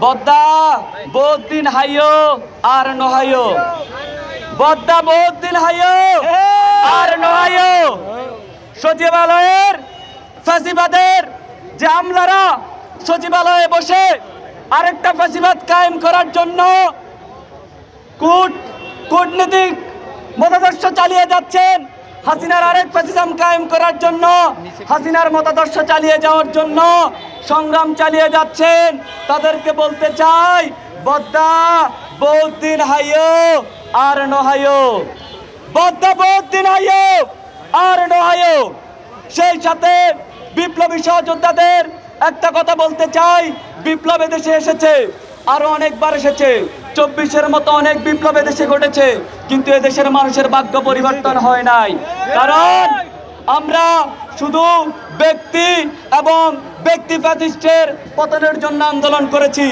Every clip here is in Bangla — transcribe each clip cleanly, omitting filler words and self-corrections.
বদ্দা বহুত দিন হাইও আর নহাইও, বদ্দা বহুত দিন হাইও আর নহাইও। সচিবালয়ের ফ্যাসিবাদের যে আমলারা সচিবালয়ে বসে আরেকটা ফ্যাসিবাদ কায়েম করার জন্য কূটনীতিক মতাদর্শ চালিয়ে যাচ্ছেন, হাসিনার আরেক ফ্যাসিজম কায়েম করার জন্য, হাসিনার মতাদর্শ চালিয়ে যাওয়ার জন্য সংগ্রাম চালিয়ে যাচ্ছেন, তাদেরকে বলতে চাই বদ্দা বহুত দিন হাইও আর নহাইও, বদ্দা বহুত দিন হাইও আর নহাইও। সেই সাথে বিপ্লবী সহযোদ্ধাদের একটা কথা বলতে চাই, বিপ্লব দেশে এসেছে, আরো অনেকবার এসেছে, 24-এর মতো অনেক বিপ্লব দেশে ঘটেছে, কিন্তু এদেশের মানুষের ভাগ্য পরিবর্তন হয় নাই। কারণ আমরা শুধু ব্যক্তি এবং ব্যক্তি ফ্যাসিস্টের পতনের জন্য আন্দোলন করেছি।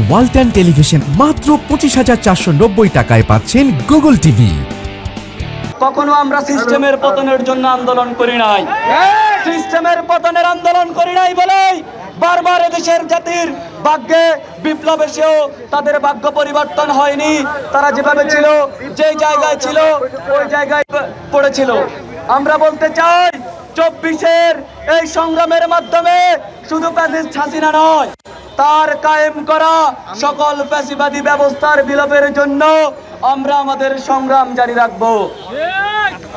ওয়ালটন টেলিভিশন মাত্র 25,490 টাকায় পাচ্ছেন গুগল টিভি। কখনো আমরা সিস্টেমের পতনের জন্য আন্দোলন করি নাই, সিস্টেমের পতনের আন্দোলন করি নাই বলেই বারবার এদেশের জাতির ভাগ্যে বিপ্লব এসেও তাদের ভাগ্য পরিবর্তন হয়নি। তারা যেভাবে ছিল, যেই জায়গায় ছিল, ওই জায়গায় পড়েছিল। আমরা বলতে চাই 24-এর এই সংগ্রামের মাধ্যমে শুধু ফ্যাসিস্ট হাসিনা নয়, তার কায়েম করা সকল ফ্যাসিবাদী ব্যবস্থার বিলোপের জন্য আমরা আমাদের সংগ্রাম জারি রাখবো।